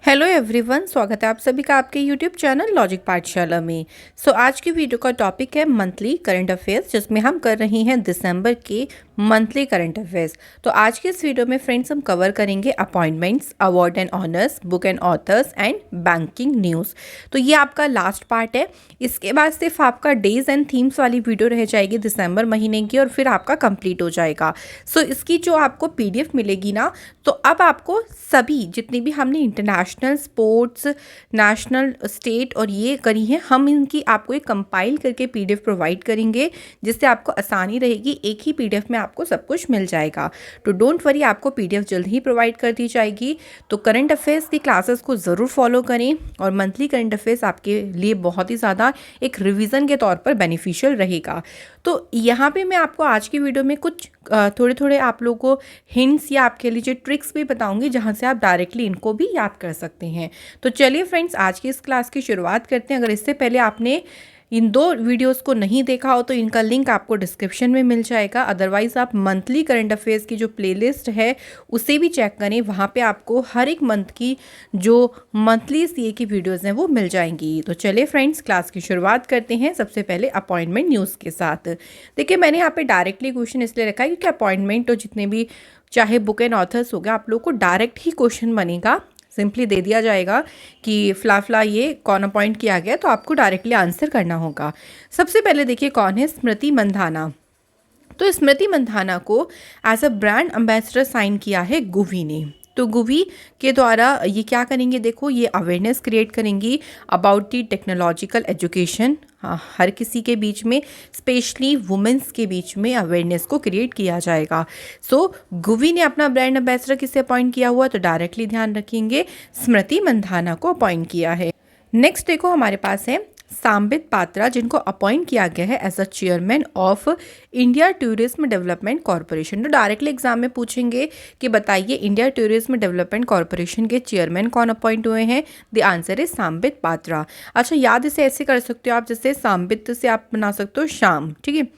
Hello everyone, स्वागत है आप सभी का आपके यूट्यूब चैनल लॉजिक पाठशाला में। आज की वीडियो का टॉपिक है मंथली करंट अफेयर्स, जिसमें हम कर रहे हैं दिसंबर के मंथली करंट अफेयर्स। तो आज के इस वीडियो में फ्रेंड्स हम कवर करेंगे appointments, award and honours, book and authors and banking news. तो ये आपका लास्ट पार्ट है। इसके बाद सिर्फ आपका डेज एंड थीम्स वाली वीडियो रह जाएगी दिसंबर महीने की, और फिर आपका कंप्लीट हो जाएगा। इसकी जो आपको पीडीएफ मिलेगी ना, तो अब आपको सभी जितनी भी हमने इंटरनेशनल स्पोर्ट्स, नेशनल, स्टेट और ये करी है, हम इनकी आपको एक कंपाइल करके पीडीएफ प्रोवाइड करेंगे, जिससे आपको आसानी रहेगी। एक ही पीडीएफ में आपको सब कुछ मिल जाएगा। तो डोंट वरी, आपको पीडीएफ जल्द ही प्रोवाइड कर दी जाएगी। तो करंट अफेयर्स की क्लासेस को ज़रूर फॉलो करें, और मंथली करंट अफेयर्स आपके लिए बहुत ही ज़्यादा एक रिवीजन के तौर पर बेनिफिशियल रहेगा। तो यहाँ पे मैं आपको आज की वीडियो में कुछ थोड़े थोड़े आप लोगों को हिंट्स या आपके लिए जो ट्रिक्स भी बताऊंगी, जहाँ से आप डायरेक्टली इनको भी याद कर सकते हैं। तो चलिए फ्रेंड्स, आज की इस क्लास की शुरुआत करते हैं। अगर इससे पहले आपने इन दो वीडियोस को नहीं देखा हो तो इनका लिंक आपको डिस्क्रिप्शन में मिल जाएगा। अदरवाइज़ आप मंथली करंट अफेयर्स की जो प्लेलिस्ट है उसे भी चेक करें, वहाँ पे आपको हर एक मंथ की जो मंथली सीए की वीडियोस हैं वो मिल जाएंगी। तो चलिए फ्रेंड्स, क्लास की शुरुआत करते हैं। सबसे पहले अपॉइंटमेंट न्यूज़ के साथ। देखिए, मैंने यहाँ पे डायरेक्टली क्वेश्चन इसलिए रखा है क्योंकि अपॉइंटमेंट तो जितने भी चाहे बुक एंड ऑथर्स हो गया, आप लोग को डायरेक्ट ही क्वेश्चन बनेगा। सिंपली दे दिया जाएगा कि फ्ला ये कौन अपॉइंट किया गया, तो आपको डायरेक्टली आंसर करना होगा। सबसे पहले देखिए कौन है, स्मृति मंधाना। तो स्मृति मंधाना को as a brand ambassador sign किया है गुवी ने। तो गुवी के द्वारा ये क्या करेंगे, देखो ये अवेयरनेस क्रिएट करेंगी अबाउट दी टेक्नोलॉजिकल एजुकेशन। हर किसी के बीच में, स्पेशली वुमेंस के बीच में अवेयरनेस को क्रिएट किया जाएगा। गुवी ने अपना ब्रांड एम्बेसडर किसे अपॉइंट किया हुआ, तो डायरेक्टली ध्यान रखेंगे स्मृति मंधाना को अपॉइंट किया है। नेक्स्ट देखो हमारे पास है सांबित पात्रा, जिनको अपॉइंट किया गया है as a chairman of India tourism development corporation. तो डायरेक्टली एग्जाम में पूछेंगे कि बताइए इंडिया टूरिज्म डेवलपमेंट कॉरपोरेशन के चेयरमैन कौन अपॉइंट हुए हैं। द आंसर है सांबित पात्रा। अच्छा, याद इसे ऐसे कर सकते हो आप, जैसे सांबित से आप बना सकते हो शाम, ठीक है।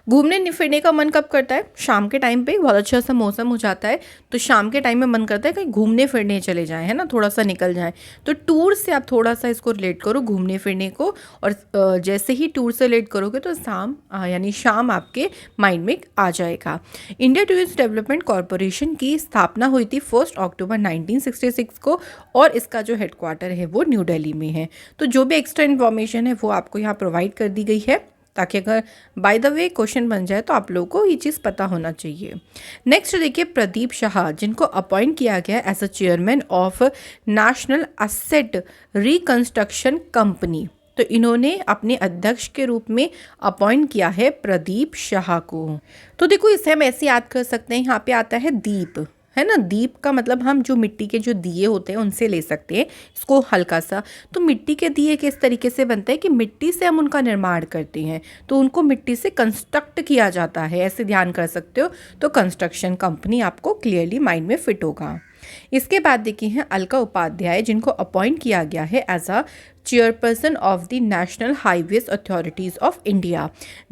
घूमने फिरने का मन कब करता है, शाम के टाइम पे बहुत अच्छा सा मौसम हो जाता है, तो शाम के टाइम में मन करता है कहीं घूमने फिरने चले जाएं, है ना, थोड़ा सा निकल जाएं। तो टूर से आप थोड़ा सा इसको रिलेट करो, घूमने फिरने को, और जैसे ही टूर से रिलेट करोगे तो यानी शाम आपके माइंड में आ जाएगा। इंडिया टूरिस्ट डेवलपमेंट कॉरपोरेशन की स्थापना हुई थी 1 अक्टूबर 1966 को, और इसका जो हेडक्वार्टर है वो न्यू दिल्ली में है। तो जो भी एक्स्ट्रा इन्फॉर्मेशन है वो आपको यहाँ प्रोवाइड कर दी गई है, ताकि अगर बाय द वे क्वेश्चन बन जाए तो आप लोगों को ये चीज़ पता होना चाहिए। नेक्स्ट देखिए प्रदीप शाह, जिनको अपॉइंट किया गया as a chairman of national asset reconstruction company. तो इन्होंने अपने अध्यक्ष के रूप में अपॉइंट किया है प्रदीप शाह को। तो देखो, इसे हम ऐसे याद कर सकते हैं, यहाँ पे आता है दीप, है ना। दीप का मतलब हम जो मिट्टी के जो दिए होते हैं उनसे ले सकते हैं इसको हल्का सा। तो मिट्टी के दिए किस तरीके से बनते हैं कि मिट्टी से हम उनका निर्माण करते हैं, तो उनको मिट्टी से कंस्ट्रक्ट किया जाता है, ऐसे ध्यान कर सकते हो। तो कंस्ट्रक्शन कंपनी आपको क्लियरली माइंड में फिट होगा। इसके बाद देखिए हैं अलका उपाध्याय, जिनको अपॉइंट किया गया है as a chairperson of the national highways authorities of India.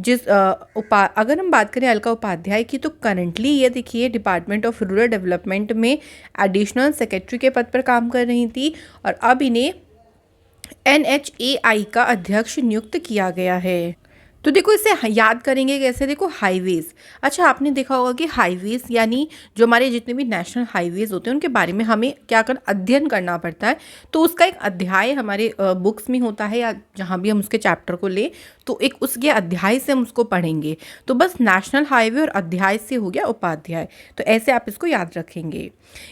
अगर हम बात करें अलका उपाध्याय की, तो करंटली ये देखिए डिपार्टमेंट ऑफ रूरल डेवलपमेंट में एडिशनल सेक्रेटरी के पद पर काम कर रही थी, और अब इन्हें NHAI का अध्यक्ष नियुक्त किया गया है। तो देखो, इसे याद करेंगे कैसे, देखो हाईवेज। अच्छा, आपने देखा होगा कि हाईवेज यानी जो हमारे जितने भी नेशनल हाईवेज होते हैं उनके बारे में हमें क्या अध्ययन करना पड़ता है। तो उसका एक अध्याय हमारे बुक्स में होता है, या जहाँ भी हम उसके चैप्टर को ले, तो एक उसके अध्याय से हम उसको पढ़ेंगे। तो बस नेशनल हाईवे और अध्याय से हो गया उपाध्याय, तो ऐसे आप इसको याद रखेंगे।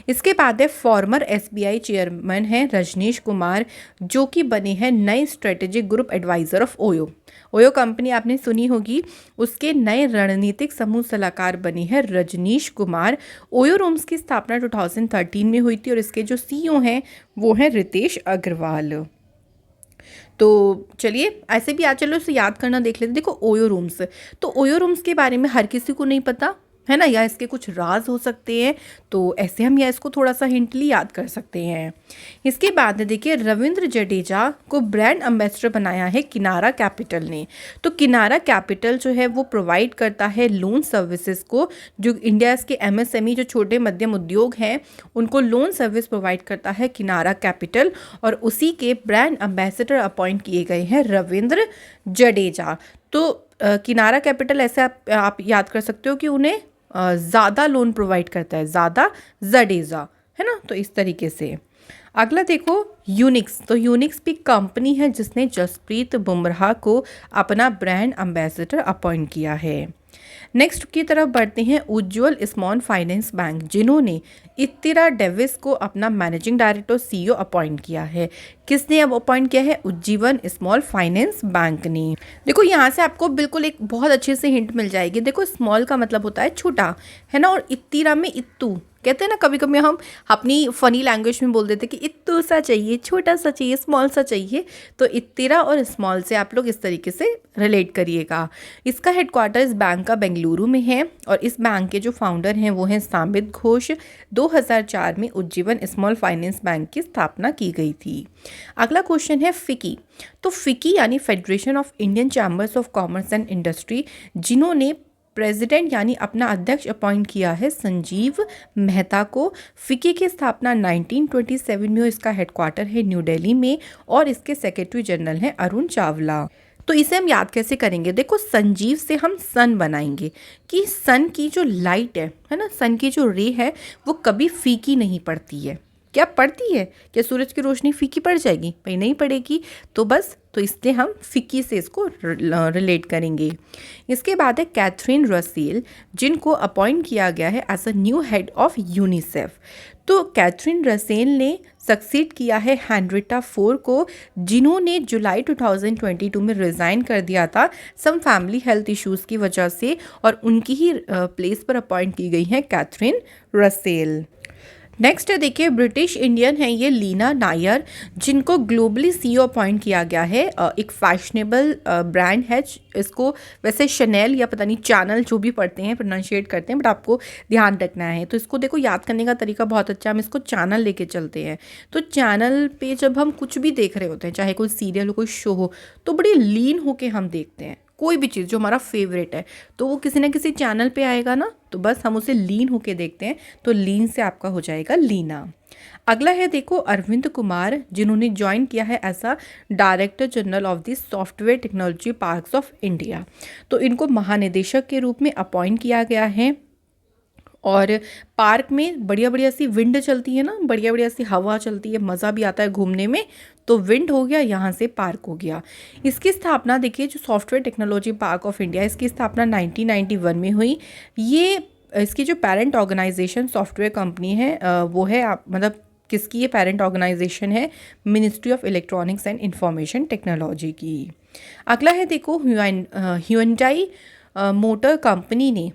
इसके बाद है फॉर्मर SBI चेयरमैन है रजनीश कुमार, जो कि बने हैं नए strategic group adviser of OYO. OYO company आपने सुनी होगी, उसके नए रणनीतिक समूह सलाहकार बने हैं रजनीश कुमार। ओयो रूम्स की स्थापना 2013 में हुई थी, और इसके जो CEO हैं वो हैं रितेश अग्रवाल। तो चलिए ऐसे भी आज चलो इसे याद करना देख लेते। देखो ओयो रूम्स, तो ओयो रूम्स के बारे में हर किसी को नहीं पता, है ना, या इसके कुछ राज हो सकते हैं। तो ऐसे हम या इसको थोड़ा सा हिंटली याद कर सकते हैं। इसके बाद देखिए, रविंद्र जडेजा को ब्रांड एम्बेसडर बनाया है किनारा कैपिटल ने। तो किनारा कैपिटल जो है वो प्रोवाइड करता है लोन सर्विसेज को, जो इंडिया के एमएसएमई जो छोटे मध्यम उद्योग हैं उनको लोन सर्विस प्रोवाइड करता है किनारा कैपिटल, और उसी के ब्रांड एम्बेसडर अपॉइंट किए गए हैं रविंद्र जडेजा। तो किनारा कैपिटल ऐसे आप याद कर सकते हो कि उन्हें ज़्यादा लोन प्रोवाइड करता है, ज़्यादा जडेजा, है ना। तो इस तरीके से अगला देखो, यूनिक्स। तो यूनिक्स भी कंपनी है जिसने जसप्रीत बुमराह को अपना ब्रांड एम्बेसडर अपॉइंट किया है। नेक्स्ट की तरफ बढ़ते हैं, उज्ज्वल स्मॉल फाइनेंस बैंक, जिन्होंने इत्तिरा डेविस को अपना मैनेजिंग डायरेक्टर सीईओ अपॉइंट किया है। किसने अब अपॉइंट किया है? उज्जीवन स्मॉल फाइनेंस बैंक ने। देखो यहाँ से आपको बिल्कुल एक बहुत अच्छे से हिंट मिल जाएगी। देखो स्मॉल का मतलब होता है छोटा, है ना, और इत्तिरा में इत्तू कहते हैं ना, कभी कभी हम अपनी फ़नी लैंग्वेज में बोल देते हैं कि इत्तू सा चाहिए, छोटा सा चाहिए, स्मॉल सा चाहिए। तो इत्तिरा और स्मॉल से आप लोग इस तरीके से रिलेट करिएगा। इसका हेडक्वार्टर इस बैंक का बेंगलुरु में है, और इस बैंक के जो फाउंडर हैं वो हैं सामित घोष। 2004 में उज्जीवन स्मॉल फाइनेंस बैंक की स्थापना की गई थी। अगला क्वेश्चन है फिकी। तो फिकी यानी federation of Indian chambers of commerce and industry, जिन्होंने प्रेसिडेंट यानी अपना अध्यक्ष अपॉइंट किया है संजीव मेहता को। फिकी की स्थापना 1927 में, इसका हेडक्वार्टर है न्यू दिल्ली में, और इसके सेक्रेटरी जनरल हैं अरुण चावला। तो इसे हम याद कैसे करेंगे? देखो संजीव से हम सन बनाएंगे कि सन की जो लाइट है ना, सन की जो रे है वो कभी फीकी नहीं पड़ती है। क्या पड़ती है? क्या सूरज की रोशनी फीकी पड़ जाएगी? भाई नहीं पड़ेगी। तो बस, तो इसलिए हम फिकी से इसको रिलेट करेंगे। इसके बाद है कैथरीन रसेल, जिनको अपॉइंट किया गया है as a new head of UNICEF. तो कैथरीन रसेल ने सक्सीड किया है हेनरिटा फोर को, जिन्होंने जुलाई 2022 में रिज़ाइन कर दिया था सम फैमिली हेल्थ इश्यूज़ की वजह से, और उनकी ही प्लेस पर अपॉइंट की गई हैं कैथरीन रसेल। नेक्स्ट है देखिए, ब्रिटिश इंडियन है ये लीना नायर, जिनको ग्लोबली सीईओ अपॉइंट किया गया है। एक फैशनेबल ब्रांड है, इसको वैसे शनेल या पता नहीं चैनल जो भी पढ़ते हैं प्रोनाउंशिएट करते हैं, बट आपको ध्यान रखना है। तो इसको देखो याद करने का तरीका बहुत अच्छा, हम इसको चैनल लेके चलते हैं। तो चैनल पे जब हम कुछ भी देख रहे होते हैं, चाहे कोई सीरियल हो, कोई शो हो, तो बड़ी लीन होके हम देखते हैं। कोई भी चीज़ जो हमारा फेवरेट है तो वो किसी ना किसी चैनल पे आएगा ना, तो बस हम उसे लीन होके देखते हैं। तो लीन से आपका हो जाएगा लीना। अगला है देखो अरविंद कुमार, जिन्होंने ज्वाइन किया है as a director general of the software technology parks of India. तो इनको महानिदेशक के रूप में अपॉइंट किया गया है, और पार्क में बढ़िया बढ़िया सी विंड चलती है ना, बढ़िया बढ़िया सी हवा चलती है, मज़ा भी आता है घूमने में। तो विंड हो गया, यहाँ से पार्क हो गया। इसकी स्थापना देखिए, जो software technology park of India, इसकी स्थापना 1991 में हुई। ये इसकी जो पेरेंट ऑर्गेनाइजेशन सॉफ्टवेयर कंपनी है वो है मतलब किसकी ये पेरेंट ऑर्गेनाइजेशन है? Ministry of electronics and information technology की। अगला है देखो, ह्यूंडई मोटर कंपनी ने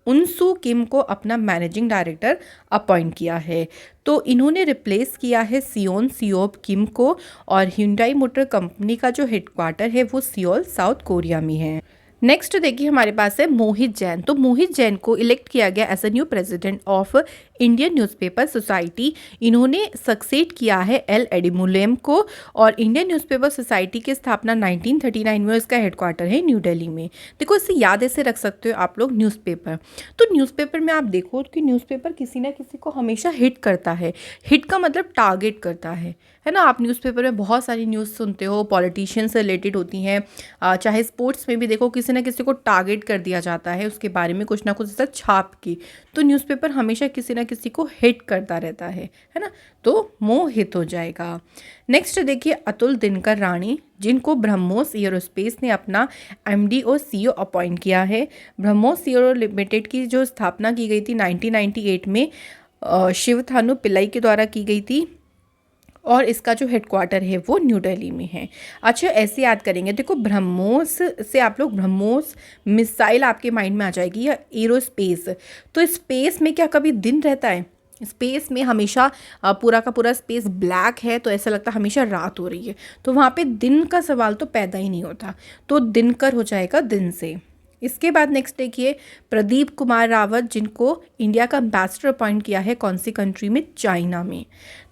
उनसू किम को अपना मैनेजिंग डायरेक्टर अपॉइंट किया है। तो इन्होंने रिप्लेस किया है सियोन सियोब किम को, और ह्यूंडई मोटर कंपनी का जो हेडक्वार्टर है वो सियोल साउथ कोरिया में है। नेक्स्ट देखिए हमारे पास है मोहित जैन। तो मोहित जैन को इलेक्ट किया गया as a new president of Indian newspaper society. इन्होंने सक्सेड किया है एल एडिमुलेम को, और इंडियन न्यूज़पेपर सोसाइटी की स्थापना 1939 में, इसका हेडक्वार्टर है न्यू दिल्ली में। देखो इसे याद ऐसे रख सकते हो आप लोग, न्यूज़पेपर। तो न्यूज़पेपर में आप देखो कि न्यूज़पेपर किसी ना किसी को हमेशा हिट करता है। हिट का मतलब टारगेट करता है ना। आप न्यूज़पेपर में बहुत सारी न्यूज़ सुनते हो, पॉलिटिशियन से रिलेटेड होती हैं, चाहे स्पोर्ट्स में भी देखो किसी ना किसी को टारगेट कर दिया जाता है, उसके बारे में कुछ ना कुछ ऐसा छाप के। तो न्यूज़पेपर हमेशा किसी ना किसी को हिट करता रहता है ना। तो मोहित हो जाएगा। नेक्स्ट देखिए अतुल दिनकर राणी, जिनको ब्रह्मोस एरोस्पेस ने अपना एमडी और सीईओ अपॉइंट किया है। ब्रह्मोस एरो लिमिटेड की जो स्थापना की गई थी 1998 में शिवथानु पिल्लाई के द्वारा की गई थी, और इसका जो हेडक्वार्टर है वो न्यू दिल्ली में है। अच्छा ऐसे याद करेंगे, देखो ब्रह्मोस से आप लोग ब्रह्मोस मिसाइल आपके माइंड में आ जाएगी, या एरोस्पेस। तो स्पेस में क्या कभी दिन रहता है? स्पेस में हमेशा पूरा का पूरा स्पेस ब्लैक है, तो ऐसा लगता है हमेशा रात हो रही है। तो वहाँ पे दिन का सवाल तो पैदा ही नहीं होता। तो दिनकर हो जाएगा दिन से। इसके बाद नेक्स्ट देखिए प्रदीप कुमार रावत, जिनको इंडिया का एम्बेसडर अपॉइंट किया है कौन सी कंट्री में, चाइना में।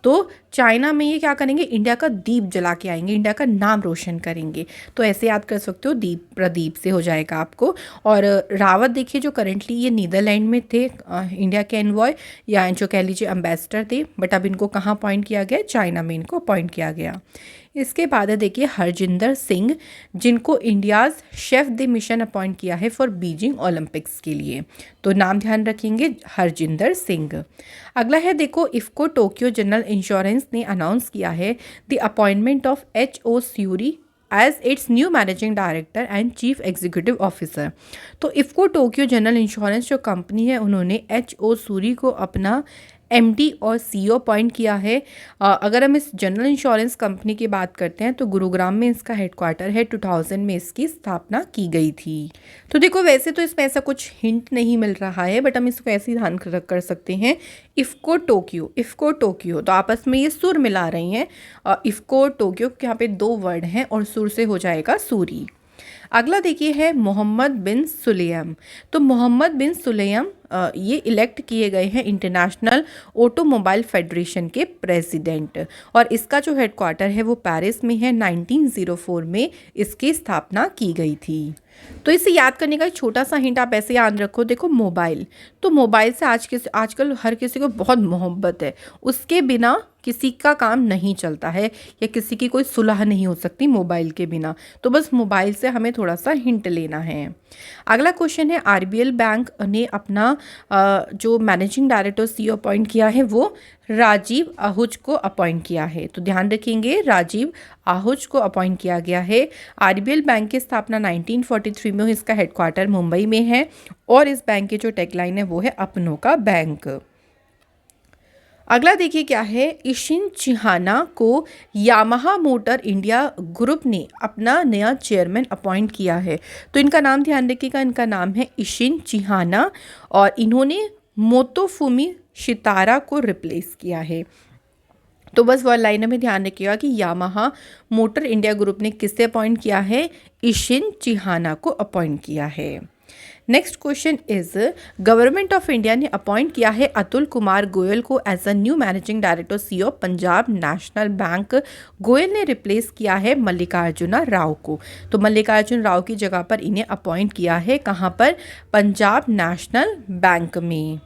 तो चाइना में ये क्या करेंगे, इंडिया का दीप जला के आएंगे, इंडिया का नाम रोशन करेंगे। तो ऐसे याद कर सकते हो, दीप प्रदीप से हो जाएगा आपको। और रावत देखिए जो करेंटली ये नीदरलैंड में थे, इंडिया के एनवॉय या जो कह लीजिए एम्बेसडर थे, बट अब इनको कहाँ अपॉइंट किया गया, चाइना में इनको अपॉइंट किया गया। इसके बाद है देखिए हरजिंदर सिंह, जिनको India's chef de mission appoint किया है फॉर बीजिंग ओलंपिक्स के लिए। तो नाम ध्यान रखेंगे, हरजिंदर सिंह। अगला है देखो इफ़को टोक्यो जनरल इंश्योरेंस ने अनाउंस किया है the appointment of H.O. Suri as its new managing director and chief executive officer. तो इफ़को टोक्यो जनरल इंश्योरेंस जो कंपनी है, उन्होंने H.O. सूरी को अपना एमडी और सीईओ अपॉइंट किया है। अगर हम इस जनरल इंश्योरेंस कंपनी की बात करते हैं तो गुरुग्राम में इसका हेडक्वार्टर है, 2000 में इसकी स्थापना की गई थी। तो देखो वैसे तो इसमें ऐसा कुछ हिंट नहीं मिल रहा है, बट हम इसको ऐसे ही ध्यान कर सकते हैं, इफ़को टोक्यो, इफ़को टोक्यो, तो आपस में ये सुर मिला रही हैं। इफ़को टोक्यो, यहाँ पे दो वर्ड हैं और सुर से हो जाएगा सूरी। अगला देखिए है मोहम्मद बिन सुलेम। तो मोहम्मद बिन सुलेम ये इलेक्ट किए गए हैं इंटरनेशनल ऑटोमोबाइल फेडरेशन के प्रेसिडेंट, और इसका जो हेडक्वार्टर है वो पेरिस में है। 1904 में इसकी स्थापना की गई थी। तो इसे याद करने का एक छोटा सा हिंट आप ऐसे याद रखो, देखो मोबाइल, तो मोबाइल से आजकल हर किसी को बहुत मोहब्बत है, उसके बिना किसी का काम नहीं चलता है या किसी की कोई सुलह नहीं हो सकती मोबाइल के बिना। तो बस मोबाइल से हमें थोड़ा सा हिंट लेना है। अगला क्वेश्चन है आरबीएल बैंक ने अपना जो मैनेजिंग डायरेक्टर सीईओ अपॉइंट किया है वो राजीव आहूज को अपॉइंट किया है। तो ध्यान रखेंगे, राजीव आहूज को अपॉइंट किया गया है। आरबीएल बैंक की स्थापना 1943 में हुई, इसका हेडक्वार्टर मुंबई में है और इस बैंक की जो टैगलाइन है वो है अपनों का बैंक। अगला देखिए क्या है, इशिन चिहाना को यामाहा मोटर इंडिया ग्रुप ने अपना नया चेयरमैन अपॉइंट किया है। तो इनका नाम ध्यान रखिएगा, इनका नाम है इशिन चिहाना और इन्होंने मोतोफुमी शितारा को रिप्लेस किया है। तो बस वर्ड लाइन में ध्यान रखिएगा कि यामाहा मोटर इंडिया ग्रुप ने किससे अपॉइंट किया है, इशिन चिहाना को अपॉइंट किया है। Next question is government of India ने अपॉइंट किया है अतुल कुमार गोयल को as a new managing director CEO Punjab national bank. Goyal ने रिप्लेस किया है मल्लिकार्जुना राव को। तो मल्लिकार्जुन राव की जगह पर इन्हें अपॉइंट किया है, कहाँ पर, पंजाब नेशनल बैंक में।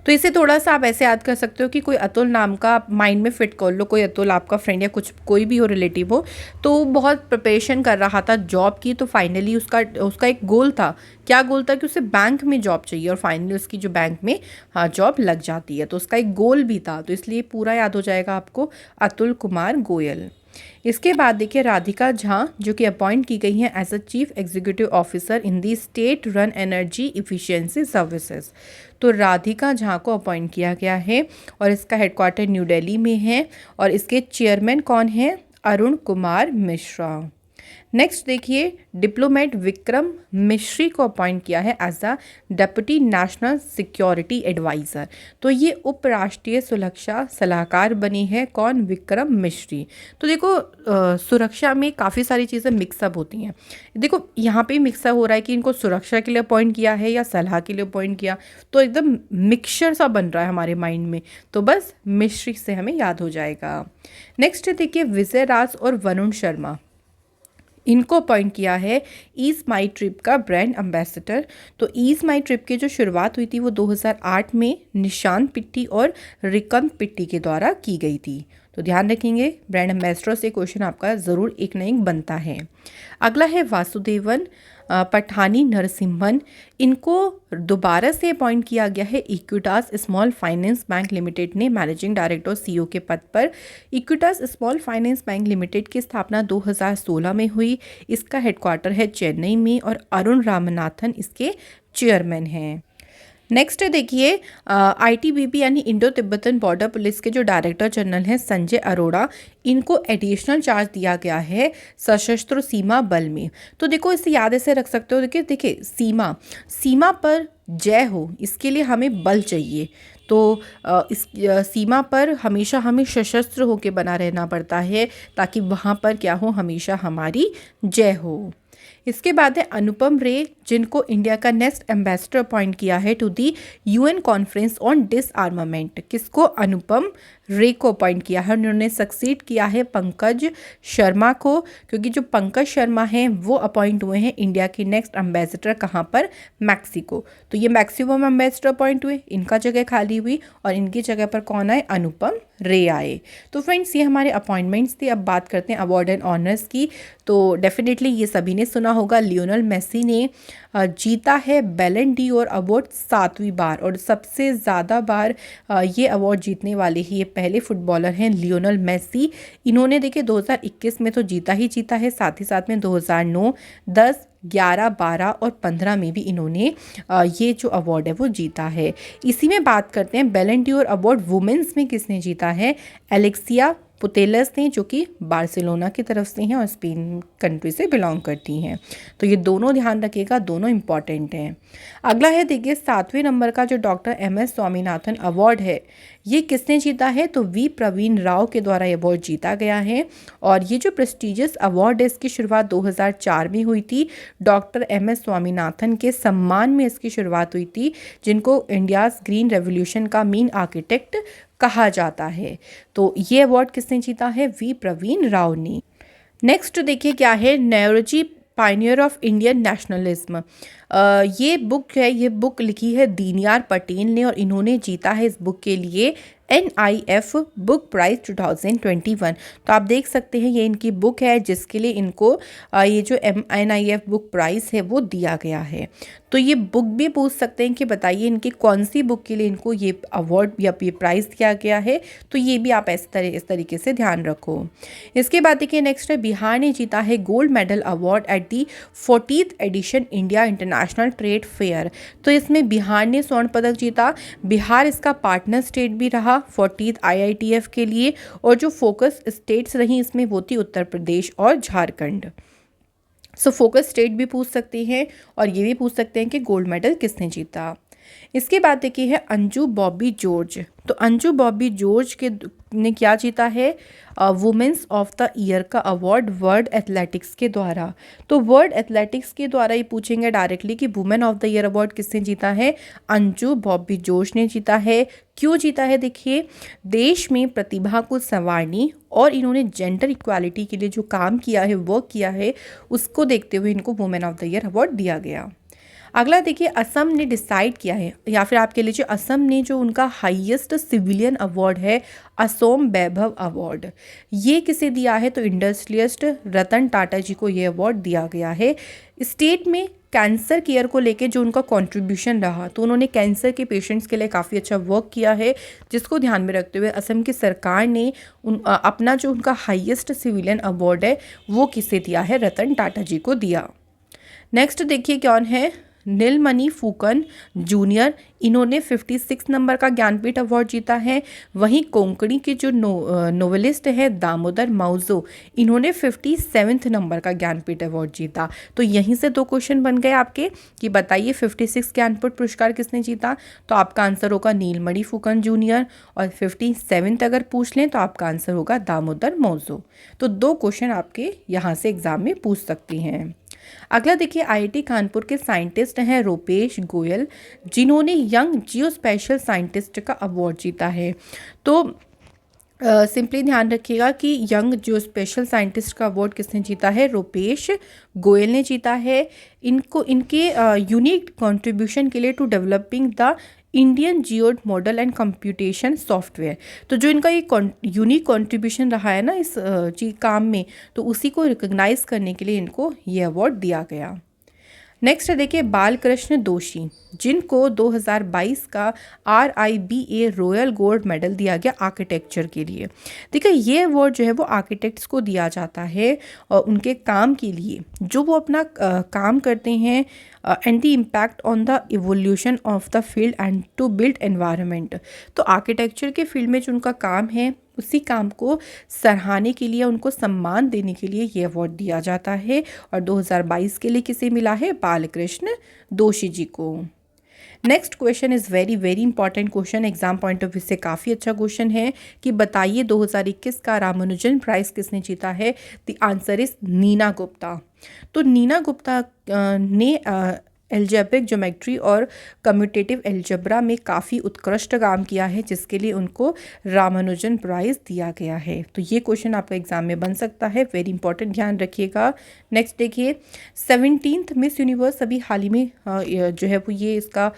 तो इसे थोड़ा सा आप ऐसे याद कर सकते हो कि कोई अतुल नाम का माइंड में फिट कर लो, कोई अतुल आपका फ्रेंड या कुछ कोई भी हो, रिलेटिव हो, तो बहुत प्रिपरेशन कर रहा था जॉब की। तो फाइनली उसका एक गोल था, क्या गोल था कि उसे बैंक में जॉब चाहिए और फाइनली उसकी जो बैंक में जॉब लग जाती है। तो उसका एक गोल भी था, तो इसलिए पूरा याद हो जाएगा आपको, अतुल कुमार गोयल। इसके बाद देखिए राधिका झा जो कि अपॉइंट की गई हैं as a chief executive officer in the state run energy efficiency services. तो राधिका झा को अपॉइंट किया गया है और इसका हेडक्वार्टर न्यू दिल्ली में है और इसके चेयरमैन कौन है, अरुण कुमार मिश्रा। नेक्स्ट देखिए डिप्लोमेट विक्रम मिश्री को अपॉइंट किया है as a deputy national security adviser. तो ये उपराष्ट्रीय सुरक्षा सलाहकार बनी है, कौन, विक्रम मिश्री। तो देखो सुरक्षा में काफ़ी सारी चीज़ें मिक्सअप होती हैं। देखो यहाँ पे मिक्सअप हो रहा है कि इनको सुरक्षा के लिए अपॉइंट किया है या सलाह के लिए अपॉइंट किया, तो एकदम मिक्सचर सा बन रहा है हमारे माइंड में, तो बस मिश्री से हमें याद हो जाएगा। नेक्स्ट देखिए विजय राज और वरुण शर्मा, इनको अपॉइंट किया है ईज माई ट्रिप का ब्रांड एम्बेसडर। तो ईज माई ट्रिप की जो शुरुआत हुई थी वो 2008 में निशांत पिट्टी और रिकम पिट्टी के द्वारा की गई थी। तो ध्यान रखेंगे ब्रांड एम्बेसडर से क्वेश्चन आपका ज़रूर एक न एक बनता है। अगला है वासुदेवन पठानी नरसिम्हन, इनको दोबारा से अपॉइंट किया गया है Equitas small finance bank limited ने मैनेजिंग डायरेक्टर सीईओ के पद पर। Equitas small finance bank limited की स्थापना 2016 में हुई, इसका हेडक्वार्टर है चेन्नई में और अरुण रामनाथन इसके चेयरमैन हैं। नेक्स्ट देखिए आईटीबीपी यानी इंडो तिब्बतन बॉर्डर पुलिस के जो डायरेक्टर जनरल हैं संजय अरोड़ा, इनको एडिशनल चार्ज दिया गया है सशस्त्र सीमा बल में। तो देखो इसे याद ऐसे रख सकते हो, देखिए सीमा पर जय हो, इसके लिए हमें बल चाहिए। तो इस सीमा पर हमेशा हमें सशस्त्र होकर बना रहना पड़ता है ताकि वहाँ पर क्या हो, हमेशा हमारी जय हो। इसके बाद है अनुपम रे, जिनको इंडिया का नेक्स्ट एम्बेसडर अपॉइंट किया है to the UN conference on disarmament. किसको? अनुपम रे को अपॉइंट किया है। उन्होंने सक्सीड किया है पंकज शर्मा को, क्योंकि जो पंकज शर्मा हैं वो अपॉइंट हुए हैं इंडिया की नेक्स्ट एम्बेसडर कहाँ पर? मैक्सिको। तो ये मैक्सिमम एम्बेसडर अपॉइंट हुए, इनका जगह खाली हुई और इनकी जगह पर कौन आए? अनुपम रे आए। तो फ्रेंड्स ये हमारे अपॉइंटमेंट्स थे। अब बात करते हैं अवार्ड एंड ऑनर्स की। तो डेफिनेटली ये सभी ने सुना होगा, लियोनेल मेसी ने जीता है बैलन डी और अवार्ड 7वीं बार, और सबसे ज़्यादा बार ये अवार्ड जीतने वाले ही ये पहले फुटबॉलर हैं लियोनेल मेसी। इन्होंने देखिए 2021 में तो जीता ही जीता है, साथ ही साथ में 2009, 10, 11, 12 और 15 में भी इन्होंने ये जो अवार्ड है वो जीता है। इसी में बात करते हैं बैलन डी और अवार्ड वुमेन्स में किसने जीता है? एलेक्सिया पुतेलस ने, जो कि बार्सिलोना की तरफ से हैं और स्पेन कंट्री से बिलोंग करती हैं। तो ये दोनों ध्यान रखिएगा, दोनों इंपॉर्टेंट हैं। अगला है देखिए 7वें नंबर का जो डॉक्टर MS स्वामीनाथन अवार्ड है, ये किसने जीता है? तो वी प्रवीण राव के द्वारा ये अवार्ड जीता गया है। और ये जो प्रेस्टिजियस अवार्ड है इसकी शुरुआत 2004 में हुई थी। डॉक्टर MS स्वामीनाथन के सम्मान में इसकी शुरुआत हुई थी, जिनको इंडियाज़ ग्रीन रेवोल्यूशन का मेन आर्किटेक्ट कहा जाता है। तो ये अवार्ड किसने जीता है? वी प्रवीण राव ने। नेक्स्ट देखिए क्या है, नेरोजी पायनियर ऑफ इंडियन नेशनलिज्म। ये बुक है, ये बुक लिखी है दीनयार पटेल ने और इन्होंने जीता है इस बुक के लिए NIF बुक प्राइज़ 2021। तो आप देख सकते हैं ये इनकी बुक है जिसके लिए इनको ये जो NIF बुक प्राइज़ है वो दिया गया है। तो ये बुक भी पूछ सकते हैं कि बताइए इनकी कौन सी बुक के लिए इनको ये अवार्ड या ये प्राइज़ दिया गया है। तो ये भी आप इस तरीके से ध्यान रखो। इसके बाद देखिए नेक्स्ट है, बिहार ने जीता है gold medal award at the 40th addition India international trade fair. तो इसमें बिहार ने स्वर्ण पदक जीता। बिहार इसका पार्टनर स्टेट भी रहा 40th IITF के लिए, और जो फोकस स्टेट्स रही इसमें वो थी उत्तर प्रदेश और झारखंड। सो फोकस स्टेट भी पूछ सकते हैं और ये भी पूछ सकते हैं कि गोल्ड मेडल किसने जीता। इसके बाद देखिए है अंजू बॉबी जॉर्ज। तो अंजू बॉबी जॉर्ज के ने क्या जीता है? वुमेन्स ऑफ द ईयर का अवार्ड वर्ल्ड एथलेटिक्स के द्वारा। तो वर्ल्ड एथलेटिक्स के द्वारा ही पूछेंगे डायरेक्टली कि women of the year award किसने जीता है? अंजू बॉबी जॉर्ज ने जीता है। क्यों जीता है? देखिए, देश में प्रतिभा को संवारने और इन्होंने जेंडर इक्वालिटी के लिए जो काम किया है, वर्क किया है, उसको देखते हुए इनको women of the year award दिया गया। अगला देखिए, असम ने डिसाइड किया है, या फिर आप कह लीजिए असम ने जो उनका हाईएस्ट सिविलियन अवार्ड है असोम वैभव अवार्ड, ये किसे दिया है? तो इंडस्ट्रियलिस्ट रतन टाटा जी को ये अवार्ड दिया गया है। स्टेट में कैंसर केयर को लेके जो उनका कंट्रीब्यूशन रहा, तो उन्होंने कैंसर के पेशेंट्स के लिए काफ़ी अच्छा वर्क किया है, जिसको ध्यान में रखते हुए असम की सरकार ने अपना जो उनका हाईएस्ट सिविलियन अवार्ड है वो किसे दिया है? रतन टाटा जी को दिया। नेक्स्ट देखिए कौन है? नीलमणि फूकन जूनियर, इन्होंने 56 नंबर का ज्ञानपीठ अवार्ड जीता है। वहीं कोंकणी के जो नोवेलिस्ट है दामोदर माउजो, इन्होंने 57 नंबर का ज्ञानपीठ अवार्ड जीता। तो यहीं से 2 क्वेश्चन बन गए आपके कि बताइए 56 ज्ञानपीठ पुरस्कार किसने जीता? तो आपका आंसर होगा नीलमणि फूकन जूनियर, और 57 अगर पूछ लें तो आपका आंसर होगा दामोदर माउजो। तो 2 क्वेश्चन आपके यहाँ से एग्जाम में पूछ सकती हैं। अगला देखिए, IIT कानपुर के साइंटिस्ट हैं रूपेश गोयल, जिन्होंने यंग जियो स्पेशल साइंटिस्ट का अवार्ड जीता है। तो सिंपली ध्यान रखिएगा कि यंग जियो स्पेशल साइंटिस्ट का अवार्ड किसने जीता है? रूपेश गोयल ने जीता है। इनको इनके यूनिक कंट्रीब्यूशन के लिए to developing the Indian geoid model and computation software. तो जो इनका ये यूनिक कंट्रीब्यूशन रहा है ना इस काम में, तो उसी को रिकॉग्नाइज करने के लिए इनको ये अवार्ड दिया गया। नेक्स्ट है देखिए बालकृष्ण दोषी, जिनको 2022 का RIBA रॉयल गोल्ड मेडल दिया गया आर्किटेक्चर के लिए। देखिए ये अवार्ड जो है वो आर्किटेक्ट्स को दिया जाता है और उनके काम के लिए जो वो अपना काम करते हैं and the impact on the evolution of the field and to build environment. तो आर्किटेक्चर के फील्ड में जो उनका काम है उसी काम को सराहने के लिए, उनको सम्मान देने के लिए ये अवार्ड दिया जाता है। और 2022 के लिए किसे मिला है? बालकृष्ण दोषी जी को। Next question is very very important question, exam point of view से काफ़ी अच्छा क्वेश्चन है कि बताइए 2021 का रामानुजन प्राइज़ किसने जीता है? The answer is Neena Gupta. तो नीना गुप्ता ने एल्जेब्रिक ज्योमेट्री और कम्यूटेटिव एल्जेब्रा में काफ़ी उत्कृष्ट काम किया है, जिसके लिए उनको रामानुजन प्राइज़ दिया गया है। तो ये क्वेश्चन आपका एग्जाम में बन सकता है, वेरी इंपॉर्टेंट, ध्यान रखिएगा। नेक्स्ट देखिए, 17th मिस यूनिवर्स अभी हाल ही में जो है वो ये इसका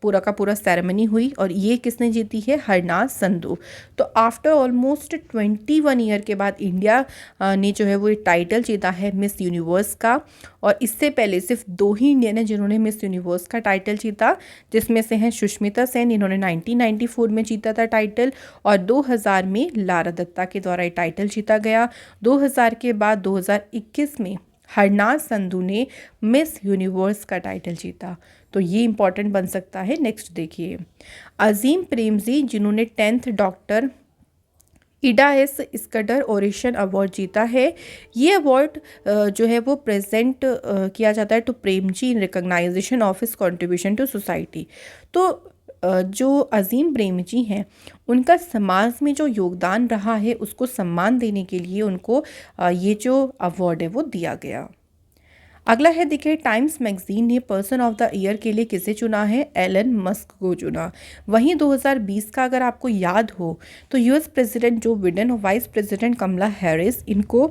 पूरा का पूरा सेरेमनी हुई और ये किसने जीती है? हरनाज संधू। तो आफ्टर ऑलमोस्ट 21 ईयर के बाद इंडिया ने जो है वो ये टाइटल जीता है मिस यूनिवर्स का। और इससे पहले सिर्फ 2 ही इंडियन हैं जिन्होंने मिस यूनिवर्स का टाइटल जीता, जिसमें से हैं सुष्मिता सेन, इन्होंने 1994 में जीता था टाइटल, और 2000 में लारा दत्ता के द्वारा ये टाइटल जीता गया। 2000 के बाद 2021 में हरनाज संधू ने मिस यूनिवर्स का टाइटल जीता। तो ये इंपॉर्टेंट बन सकता है। नेक्स्ट देखिए, अजीम प्रेमजी जिन्होंने 10th doctor Ida S Scudder oration award जीता है। ये अवार्ड जो है वो प्रेजेंट किया जाता है to Premji in recognition of his contribution to society. तो जो अजीम प्रेमजी हैं उनका समाज में जो योगदान रहा है उसको सम्मान देने के लिए उनको ये जो अवार्ड है वो दिया गया। अगला है देखिए, टाइम्स मैगजीन ने पर्सन ऑफ द ईयर के लिए किसे चुना है? एलन मस्क को चुना। वहीं 2020 का अगर आपको याद हो तो यूएस प्रेसिडेंट जो बिडेन और वाइस प्रेसिडेंट कमला हैरिस, इनको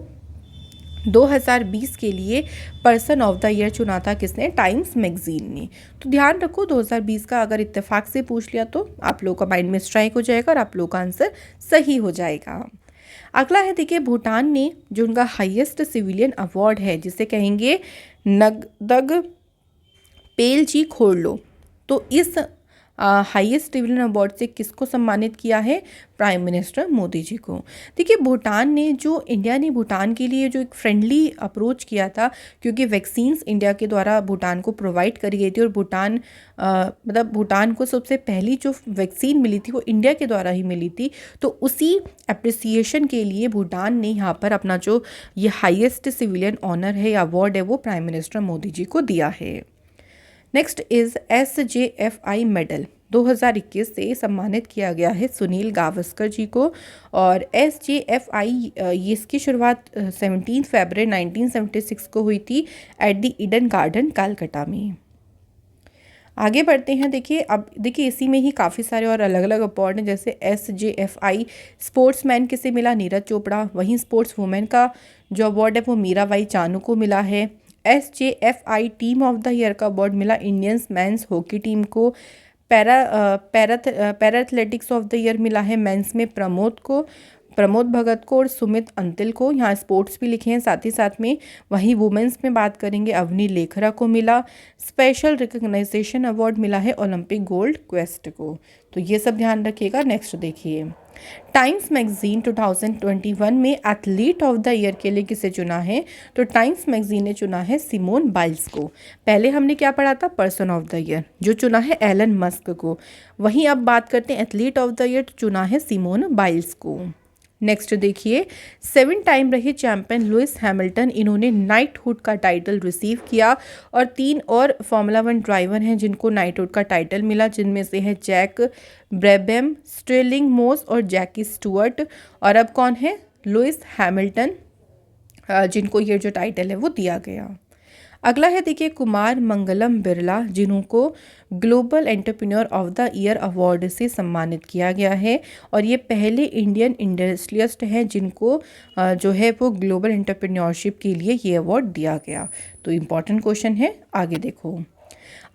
2020 के लिए पर्सन ऑफ द ईयर चुना था किसने? टाइम्स मैगजीन ने। तो ध्यान रखो, 2020 का अगर इत्तेफाक से पूछ लिया तो आप लोगों का माइंड में स्ट्राइक हो जाएगा और आप लोगों का आंसर सही हो जाएगा। अगला है देखिए, भूटान ने जो उनका हाईएस्ट सिविलियन अवार्ड है जिसे कहेंगे नगदग पेलजी खोरलो, तो इस हाईएस्ट सिविलियन अवार्ड से किसको सम्मानित किया है? प्राइम मिनिस्टर मोदी जी को। देखिए, भूटान ने जो इंडिया ने भूटान के लिए जो एक फ्रेंडली अप्रोच किया था, क्योंकि वैक्सीन्स इंडिया के द्वारा भूटान को प्रोवाइड करी गई थी और भूटान मतलब भूटान को सबसे पहली जो वैक्सीन मिली थी वो इंडिया के द्वारा ही मिली थी। तो उसी अप्रिसिएशन के लिए भूटान ने यहाँ पर अपना जो ये हाईएस्ट सिविलियन ऑनर है या अवार्ड है वो प्राइम मिनिस्टर मोदी जी को दिया है। नेक्स्ट इज़ SJFI मेडल 2021 से सम्मानित किया गया है सुनील गावस्कर जी को। और SJFI ये इसकी शुरुआत 17 फरवरी 1976 को हुई थी at the Eden garden Calcutta में। आगे बढ़ते हैं। देखिए, अब देखिए इसी में ही काफ़ी सारे और अलग अलग अवार्ड हैं, जैसे SJFI स्पोर्ट्समैन किसे मिला? नीरज चोपड़ा। वहीं स्पोर्ट्स वुमेन का जो अवार्ड है वो मीराबाई चानू को मिला है। SJFI team of the year का अवार्ड मिला इंडियंस मेंस हॉकी टीम को। Para athletics of the year मिला है मेंस में प्रमोद भगत को और सुमित अंतिल को। यहाँ स्पोर्ट्स भी लिखे हैं साथ ही साथ में। वहीं वुमेंस में बात करेंगे, अवनी लेखरा को मिला। स्पेशल रिकग्नाइजेशन अवार्ड मिला है ओलंपिक गोल्ड क्वेस्ट को। तो ये सब ध्यान रखिएगा। नेक्स्ट देखिए, टाइम्स मैगजीन 2021 में एथलीट ऑफ द ईयर के लिए किसे चुना है? तो टाइम्स मैगजीन ने चुना है सिमोन बाइल्स को। पहले हमने क्या पढ़ा था? पर्सन ऑफ द ईयर, जो चुना है एलन मस्क को। वहीं अब बात करते हैं एथलीट ऑफ द ईयर, तो चुना है सिमोन बाइल्स को। नेक्स्ट देखिए, 7 टाइम रहे चैंपियन लुइस हैमिल्टन, इन्होंने नाइटहुड का टाइटल रिसीव किया। और 3 और फार्मूला 1 ड्राइवर हैं जिनको नाइटहुड का टाइटल मिला, जिनमें से है जैक ब्रेबेम, स्टेर्लिंग मोस और जैकी स्टुअर्ट। और अब कौन है? लुइस हैमिल्टन, जिनको ये जो टाइटल है वो दिया गया। अगला है देखिए, कुमार मंगलम बिरला, जिनको global entrepreneur of the year award से सम्मानित किया गया है। और ये पहले इंडियन इंडस्ट्रियलिस्ट हैं जिनको जो है वो ग्लोबल एंटरप्रेन्योरशिप के लिए ये अवार्ड दिया गया। तो इम्पॉर्टेंट क्वेश्चन है, आगे देखो।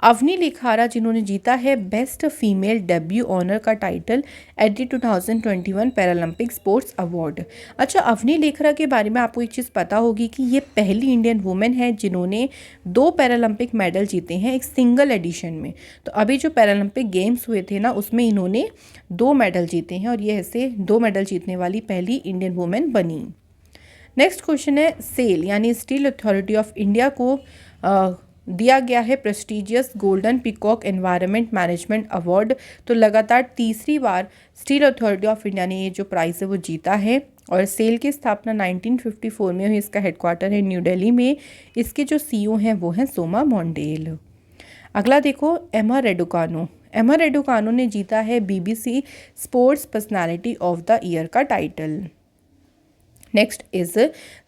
अवनी लेखारा, जिन्होंने जीता है बेस्ट फीमेल डेब्यू ऑनर का title at the 2021 Paralympic sports award. अच्छा, अवनी लेखरा के बारे में आपको एक चीज़ पता होगी कि ये पहली इंडियन वुमेन है जिन्होंने 2 पैरालंपिक मेडल जीते हैं एक सिंगल एडिशन में। तो अभी जो पैरालंपिक गेम्स हुए थे ना, उसमें इन्होंने 2 मेडल जीते हैं और ये ऐसे 2 मेडल जीतने वाली पहली इंडियन वुमेन बनी। नेक्स्ट क्वेश्चन है, सेल यानी स्टील अथॉरिटी ऑफ इंडिया को दिया गया है prestigious golden peacock environment management award. तो लगातार तीसरी बार स्टील अथॉरिटी ऑफ इंडिया ने ये जो प्राइज़ है वो जीता है। और सेल की स्थापना 1954 में हुई। इसका हेडक्वार्टर है न्यू दिल्ली में। इसके जो CEO हैं वो हैं सोमा मोंडेल। अगला देखो, एमा रेडुकानो। एमा रेडुकानो ने जीता है BBC sports personality of the year का टाइटल। नेक्स्ट इज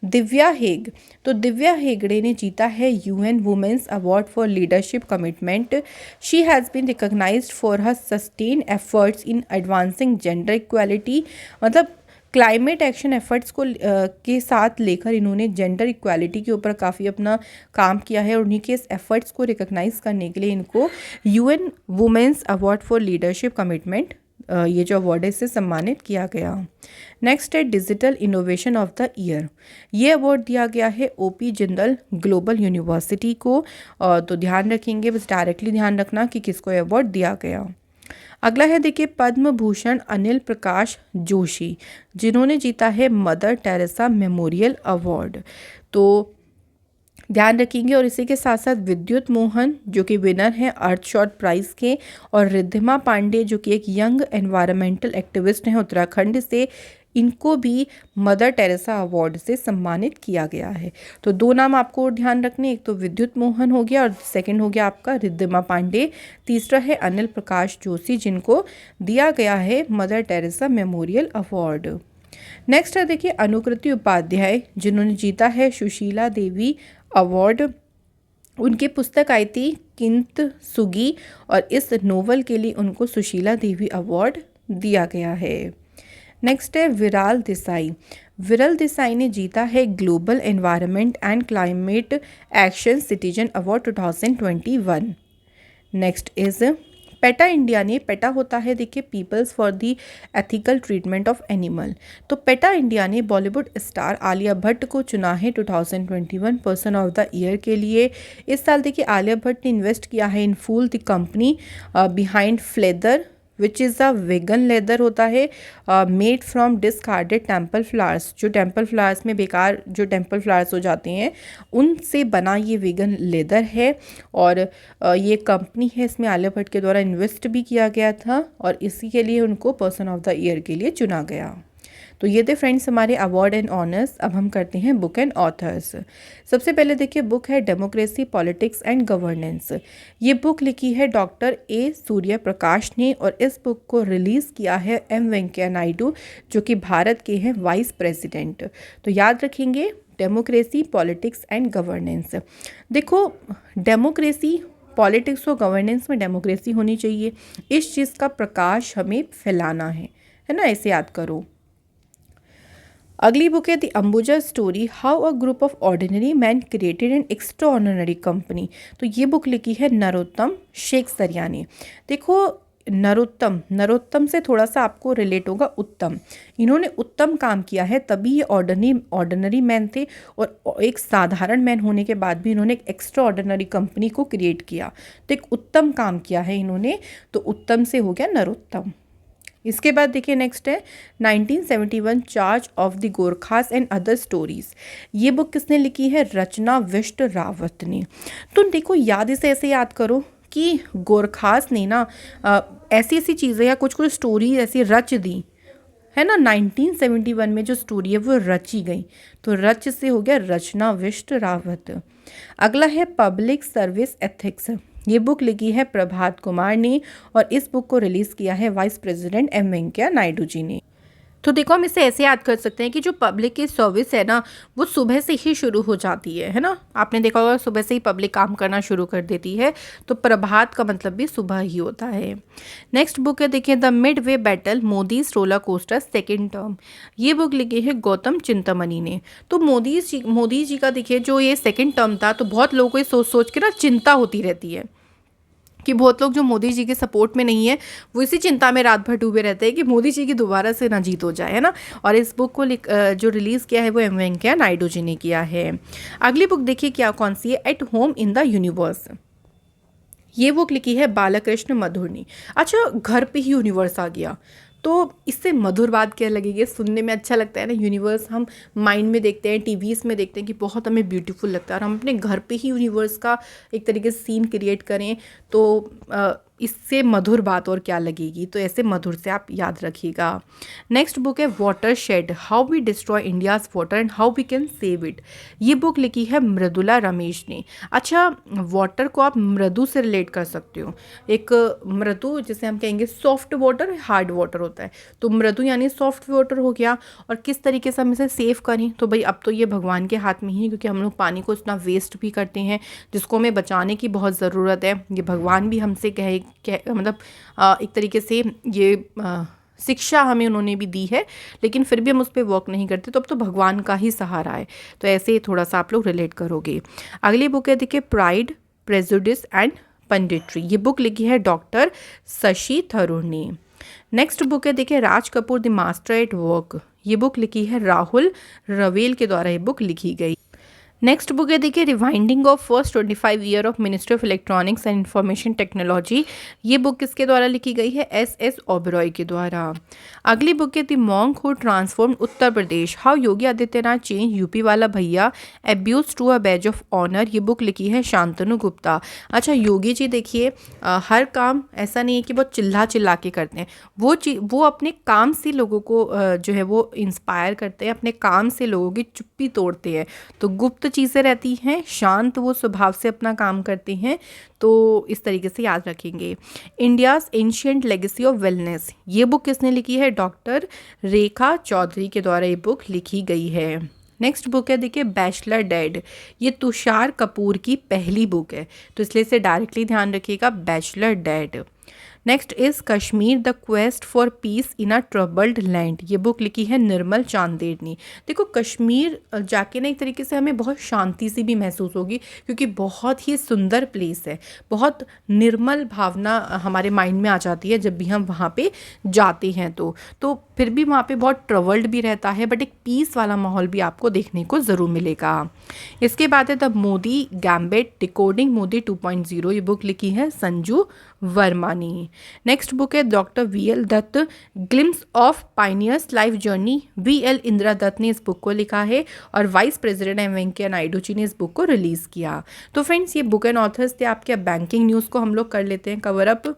दिव्या हेग। तो दिव्या हेगड़े ने जीता है UN women's award for leadership commitment. She has been recognised for her sustain efforts in advancing gender equality. मतलब क्लाइमेट एक्शन एफर्ट्स को के साथ लेकर इन्होंने जेंडर इक्वालिटी के ऊपर काफ़ी अपना काम किया है और उन्हीं के इस एफर्ट्स को रिकॉग्नाइज करने के लिए इनको UN women's award for leadership commitment ये जो अवार्ड है इससे सम्मानित किया गया। नेक्स्ट है digital innovation of the year. ये अवार्ड दिया गया है ओपी जिंदल ग्लोबल यूनिवर्सिटी को। तो ध्यान रखेंगे, बस डायरेक्टली ध्यान रखना कि किसको ये अवार्ड दिया गया। अगला है देखिए पद्म भूषण अनिल प्रकाश जोशी, जिन्होंने जीता है मदर टेरेसा मेमोरियल अवार्ड। तो ध्यान रखेंगे। और इसी के साथ साथ विद्युत मोहन जो कि विनर हैं अर्थशॉट प्राइज़ के, और रिद्धिमा पांडे जो कि एक यंग एनवायरमेंटल एक्टिविस्ट हैं उत्तराखंड से, इनको भी मदर टेरेसा अवार्ड से सम्मानित किया गया है। तो दो नाम आपको और ध्यान रखने, एक तो विद्युत मोहन हो गया और सेकंड हो गया आपका रिद्धिमा पांडे। तीसरा है अनिल प्रकाश जोशी, जिनको दिया गया है mother Teresa memorial award. Next है देखिए अनुकृति उपाध्याय, जिन्होंने जीता है सुशीला देवी अवार्ड। उनकी पुस्तक आई थी किंत सुगी और इस नोवेल के लिए उनको सुशीला देवी अवार्ड दिया गया है। नेक्स्ट है विराल देसाई। विरल देसाई ने जीता है global environment and climate action citizen award 2021। Next is PETA India ने, पेटा होता है देखिए people's for the ethical treatment of animal. तो पेटा इंडिया ने बॉलीवुड स्टार आलिया भट्ट को चुना है 2021 पर्सन ऑफ द ईयर के लिए। इस साल देखिए आलिया भट्ट ने इन्वेस्ट किया है in Phool the company behind Fleather which is a vegan leather होता है made from discarded temple flowers. जो टेम्पल फ्लावर्स में बेकार जो टेम्पल फ्लावर्स हो जाते हैं उनसे बना ये वेगन लेदर है। और ये कंपनी है, इसमें आलिया भट्ट के द्वारा इन्वेस्ट भी किया गया था और इसी के लिए उनको पर्सन ऑफ द ईयर के लिए चुना गया। तो ये थे फ्रेंड्स हमारे अवार्ड एंड ऑनर्स। अब हम करते हैं बुक एंड ऑथर्स। सबसे पहले देखिए बुक है डेमोक्रेसी पॉलिटिक्स एंड गवर्नेंस। ये बुक लिखी है डॉक्टर ए सूर्य प्रकाश ने और इस बुक को रिलीज़ किया है एम वेंकैया नायडू, जो कि भारत के हैं वाइस प्रेसिडेंट। तो याद रखेंगे डेमोक्रेसी पॉलिटिक्स एंड गवर्नेंस। देखो डेमोक्रेसी पॉलिटिक्स और गवर्नेंस में डेमोक्रेसी होनी चाहिए, इस चीज़ का प्रकाश हमें फैलाना है ना, ऐसे याद करो। अगली बुक है the Ambuja story how a group of ordinary man created an extraordinary company. तो ये बुक लिखी है नरोत्तम शेखसरिया ने। देखो नरोत्तम से थोड़ा सा आपको रिलेट होगा उत्तम। इन्होंने उत्तम काम किया है तभी ये ऑर्डिनरी मैन थे और एक साधारण मैन होने के बाद भी इन्होंने एक एक्स्ट्रा ऑर्डिनरी कंपनी को क्रिएट किया। तो एक उत्तम काम किया है इन्होंने, तो उत्तम से हो गया नरोत्तम। इसके बाद देखिए नेक्स्ट है 1971 charge of the Gorkhas and other stories. ये बुक किसने लिखी है? रचना विष्ट रावत ने। तो देखो याद इसे ऐसे याद करो कि गोरखास ने ना ऐसी ऐसी चीज़ें या कुछ कुछ स्टोरी ऐसी रच दी है ना, 1971 में जो स्टोरी है वो रची गई, तो रच से हो गया रचना विष्ट रावत। अगला है पब्लिक सर्विस एथिक्स। ये बुक लिखी है प्रभात कुमार ने और इस बुक को रिलीज़ किया है vice president M Venkaiah Naidu ji ने। तो देखो हम इसे ऐसे याद कर सकते हैं कि जो पब्लिक की सर्विस है ना वो सुबह से ही शुरू हो जाती है ना। आपने देखा होगा सुबह से ही पब्लिक काम करना शुरू कर देती है, तो प्रभात का मतलब भी सुबह ही होता है। नेक्स्ट बुक है देखिए the mid way battle Modi's roller coaster second term. ये बुक लिखी है गौतम चिंतामणि ने। तो मोदी जी का देखिए जो ये सेकेंड टर्म था, तो बहुत लोगों को ये सोच सोच के ना चिंता होती रहती है कि बहुत लोग जो मोदी जी के सपोर्ट में नहीं है वो इसी चिंता में रात भर डूबे रहते हैं कि मोदी जी की दोबारा से ना जीत हो जाए, है ना। और इस बुक को जो रिलीज़ किया है वो एम वेंकैया नायडू जी ने किया है। अगली बुक देखिए क्या कौन सी है, at home in the universe. ये बुक लिखी है बालकृष्ण मधुर ने। अच्छा, घर पे ही यूनिवर्स आ गया तो इससे मधुर बात क्या लगेगी, सुनने में अच्छा लगता है ना। यूनिवर्स हम माइंड में देखते हैं, टीवीज़ में देखते हैं कि बहुत हमें ब्यूटीफुल लगता है, और हम अपने घर पे ही यूनिवर्स का एक तरीके से सीन क्रिएट करें तो इससे मधुर बात और क्या लगेगी, तो ऐसे मधुर से आप याद रखिएगा। नेक्स्ट बुक है watershed, how we destroy India's water and how we can save it. ये बुक लिखी है मृदुला रमेश ने। अच्छा, वाटर को आप मृदु से रिलेट कर सकते हो। एक मृदु जिसे हम कहेंगे सॉफ्ट वाटर, हार्ड वाटर होता है, तो मृदु यानी सॉफ्ट वाटर हो गया। और किस तरीके से हम इसे सेव करें, तो भाई अब तो ये भगवान के हाथ में ही है, क्योंकि हम लोग पानी को इतना वेस्ट भी करते हैं जिसको हमें बचाने की बहुत ज़रूरत है। ये भगवान भी हमसे मतलब एक तरीके से ये शिक्षा हमें उन्होंने भी दी है, लेकिन फिर भी हम उस पर वर्क नहीं करते, तो अब तो भगवान का ही सहारा है। तो ऐसे ही थोड़ा सा आप लोग रिलेट करोगे। अगली बुक है देखिए प्राइड, प्रेजुडिस एंड पंडिट्री। ये बुक लिखी है डॉक्टर शशि थरूर ने। नेक्स्ट बुक है देखिए Raj Kapoor the master at work. ये बुक लिखी है राहुल रवेल के द्वारा ये बुक लिखी गई। नेक्स्ट बुक है देखिए rewinding of first 25 year of ministry of electronics and information technology. ये बुक किसके द्वारा लिखी गई है, एस ओबरॉय के द्वारा। अगली बुक है the monk who transform Uttar Pradesh, how Yogi Adityanath change UP वाला भैया abuse to a badge of honour. ये बुक लिखी है शांतनु गुप्ता। अच्छा, योगी जी देखिए हर काम ऐसा नहीं है कि बहुत चिल्ला के करते हैं, वो अपने काम से लोगों को जो है वो इंस्पायर करते हैं, अपने काम से लोगों की चुप्पी तोड़ते हैं। तो गुप्त चीज़ें रहती हैं, शांत वो स्वभाव से अपना काम करते हैं, तो इस तरीके से याद रखेंगे। India's ancient legacy of wellness, ये बुक किसने लिखी है, डॉक्टर रेखा चौधरी के द्वारा ये बुक लिखी गई है। नेक्स्ट बुक है देखिए बैचलर डैड, ये तुषार कपूर की पहली बुक है, तो इसलिए इसे डायरेक्टली ध्यान रखिएगा, bachelor dad. Next is Kashmir the quest for piece in a troubled land. ये बुक लिखी है निर्मल चांदेर ने। देखो कश्मीर जाके ना एक तरीके से हमें बहुत शांति सी भी महसूस होगी, क्योंकि बहुत ही सुंदर प्लेस है, बहुत निर्मल भावना हमारे माइंड में आ जाती है जब भी हम वहाँ पे जाते हैं। तो फिर भी वहाँ पे बहुत ट्रबल्ड भी रहता है, बट एक पीस वाला माहौल भी आपको देखने को ज़रूर मिलेगा। इसके बाद है the Modi gambit decoding Modi 2.0। ये बुक लिखी है संजू वर्मा ने। नेक्स्ट बुक है doctor VL Dutt glimpse of pioneers life journey. VL Indira Dutt ने इस बुक को लिखा है और vice president M Venkaiah Naidu ji ने इस बुक को रिलीज़ किया। तो फ्रेंड्स ये बुक एंड ऑथर्स थे आपके। बैंकिंग न्यूज़ को हम लोग कर लेते हैं कवर अप।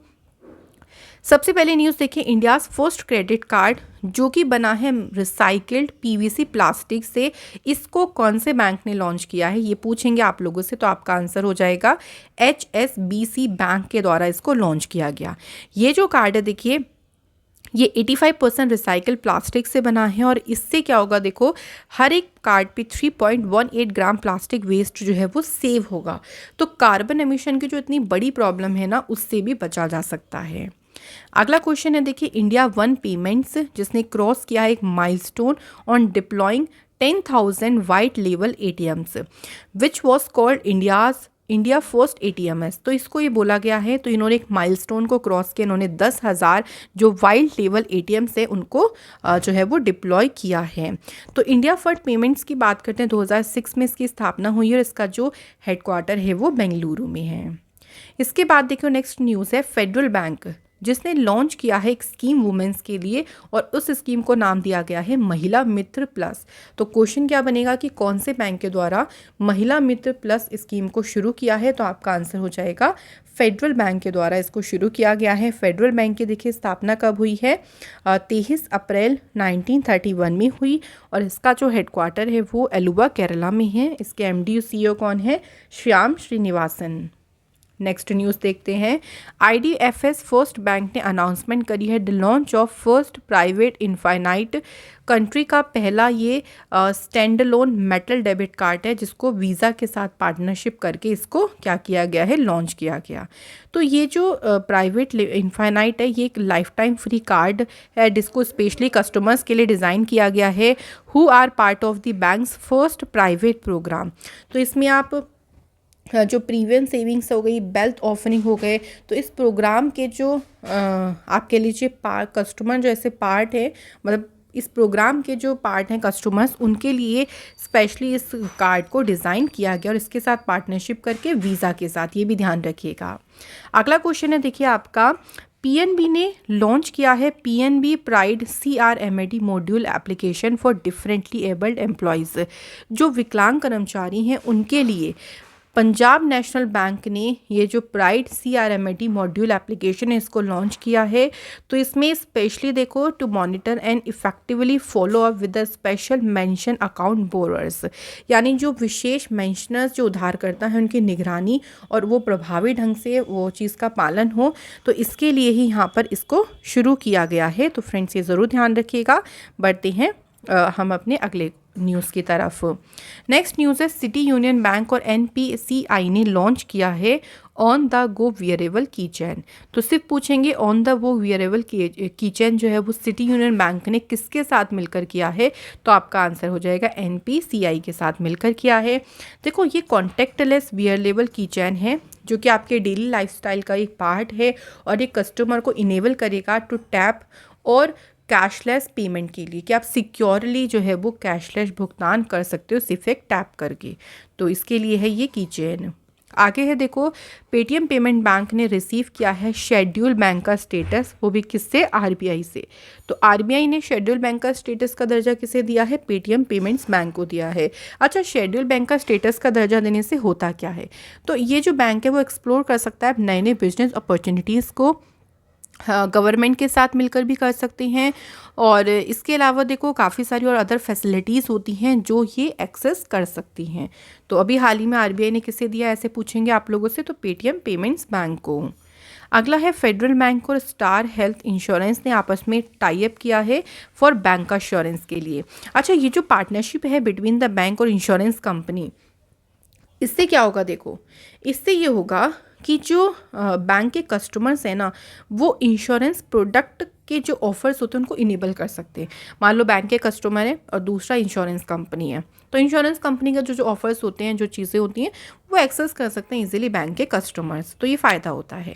सबसे पहले न्यूज़ देखिए इंडियाज़ फर्स्ट क्रेडिट कार्ड जो कि बना है रिसाइकिल्ड पीवीसी प्लास्टिक से, इसको कौन से बैंक ने लॉन्च किया है ये पूछेंगे आप लोगों से, तो आपका आंसर हो जाएगा HSBC बैंक के द्वारा इसको लॉन्च किया गया। ये जो कार्ड है देखिए ये 85% रिसाइकिल प्लास्टिक से बना है और इससे क्या होगा, देखो हर एक कार्ड पे 3.18 ग्राम प्लास्टिक वेस्ट जो है वो सेव होगा। तो कार्बन एमिशन की जो इतनी बड़ी प्रॉब्लम है ना, उससे भी बचा जा सकता है। अगला क्वेश्चन है देखिए इंडिया वन पेमेंट्स जिसने क्रॉस किया है एक milestone on deploying 10,000 white label ATMs which was called India first ATMs। तो इसको ये बोला गया है, तो इन्होंने एक माइलस्टोन को क्रॉस किया, इन्होंने 10,000 जो वाइट लेबल ATMs है उनको जो है वो डिप्लॉय किया है। तो इंडिया फर्स्ट पेमेंट्स की बात करते हैं, 2006 में इसकी स्थापना हुई है और इसका जो हेडक्वार्टर है वो बेंगलुरु में है। इसके बाद देखो नेक्स्ट न्यूज़ है फेडरल बैंक जिसने लॉन्च किया है एक स्कीम वुमेन्स के लिए और उस स्कीम को नाम दिया गया है महिला मित्र प्लस। तो क्वेश्चन क्या बनेगा कि कौन से बैंक के द्वारा महिला मित्र प्लस स्कीम को शुरू किया है, तो आपका आंसर हो जाएगा फेडरल बैंक के द्वारा इसको शुरू किया गया है। फेडरल बैंक की देखिए स्थापना कब हुई है, 23 अप्रैल 1931 में हुई और इसका जो हेडक्वार्टर है वो एलुवा केरला में है। इसके MD CEO कौन है, श्याम श्रीनिवासन। नेक्स्ट न्यूज़ देखते हैं IDFS फर्स्ट बैंक ने अनाउंसमेंट करी है the launch of first private infinite country का पहला ये stand loan metal debit card है जिसको वीज़ा के साथ पार्टनरशिप करके इसको क्या किया गया है, लॉन्च किया गया। तो ये जो प्राइवेट इनफाइनाइट है ये एक लाइफ टाइम फ्री कार्ड है जिसको स्पेशली कस्टमर्स के लिए डिज़ाइन किया गया है who are part of the banks first private programme. तो इसमें आप जो प्रीवियस सेविंग्स हो गई, वेल्थ ऑफरिंग हो गए, तो इस प्रोग्राम के जो आपके लीजिए कस्टमर जो ऐसे पार्ट है, मतलब इस प्रोग्राम के जो पार्ट हैं कस्टमर्स, उनके लिए स्पेशली इस कार्ड को डिज़ाइन किया गया और इसके साथ पार्टनरशिप करके वीज़ा के साथ, ये भी ध्यान रखिएगा। अगला क्वेश्चन है देखिए आपका PNB ने लॉन्च किया है PNB pride CRMAD module application for differently abled employees. जो विकलांग कर्मचारी हैं उनके लिए पंजाब नेशनल बैंक ने ये जो प्राइड CRMAT मॉड्यूल एप्लीकेशन है इसको लॉन्च किया है। तो इसमें स्पेशली देखो to monitor and effectively follow up with the special mention account borrowers, यानी जो विशेष मेंशनर्स जो उधारकर्ता हैं उनकी निगरानी और वो प्रभावी ढंग से वो चीज़ का पालन हो, तो इसके लिए ही यहाँ पर इसको शुरू किया गया है। तो फ्रेंड्स ये ज़रूर ध्यान रखिएगा। बढ़ते हैं हम अपने अगले न्यूज़ की तरफ। नेक्स्ट न्यूज़ है सिटी यूनियन बैंक और NPCI ने लॉन्च किया है ऑन द गो वियरेबल की चैन। तो सिर्फ पूछेंगे ऑन द गो वियरेबल की चैन जो है वो सिटी यूनियन बैंक ने किसके साथ मिलकर किया है, तो आपका आंसर हो जाएगा NPCI के साथ मिलकर किया है। देखो ये कॉन्टेक्टलेस वियरेबल की चैन है जो कि आपके डेली लाइफस्टाइल का एक पार्ट है और ये कस्टमर को इनेबल करेगा टू टैप और कैशलेस पेमेंट के लिए, कि आप सिक्योरली जो है वो कैशलेस भुगतान कर सकते हो सिर्फ एक टैप करके। तो इसके लिए है ये की चेन। आगे है देखो पेटीएम पेमेंट बैंक ने रिसीव किया है शेड्यूल बैंक का स्टेटस, वो भी किससे, RBI से। तो RBI ने शेड्यूल बैंक का स्टेटस का दर्जा किसे दिया है, पेटीएम पेमेंट्स बैंक को दिया है। अच्छा, शेड्यूल बैंक का स्टेटस का दर्जा देने से होता क्या है, तो ये जो बैंक है वो एक्सप्लोर कर सकता है नए नए बिजनेस अपॉर्चुनिटीज़ को, गवर्नमेंट के साथ मिलकर भी कर सकते हैं। और इसके अलावा देखो काफ़ी सारी और अदर फैसिलिटीज़ होती हैं जो ये एक्सेस कर सकती हैं। तो अभी हाल ही में RBI ने किसे दिया, ऐसे पूछेंगे आप लोगों से, तो पेटीएम पेमेंट्स बैंक को। अगला है फेडरल बैंक और स्टार हेल्थ इंश्योरेंस ने आपस में टाई अप किया है फॉर बैंक अश्योरेंस के लिए। अच्छा, ये जो पार्टनरशिप है बिटवीन द बैंक और इंश्योरेंस कंपनी, इससे क्या होगा, देखो इससे ये होगा कि जो बैंक के कस्टमर्स हैं ना, वो इंश्योरेंस प्रोडक्ट के जो ऑफर्स होते हैं उनको इनेबल कर सकते हैं। मान लो बैंक के कस्टमर है और दूसरा इंश्योरेंस कंपनी है, तो इंश्योरेंस कंपनी का जो ऑफर्स होते हैं, जो चीज़ें होती हैं, वो एक्सेस कर सकते हैं इजीली बैंक के कस्टमर्स। तो ये फ़ायदा होता है।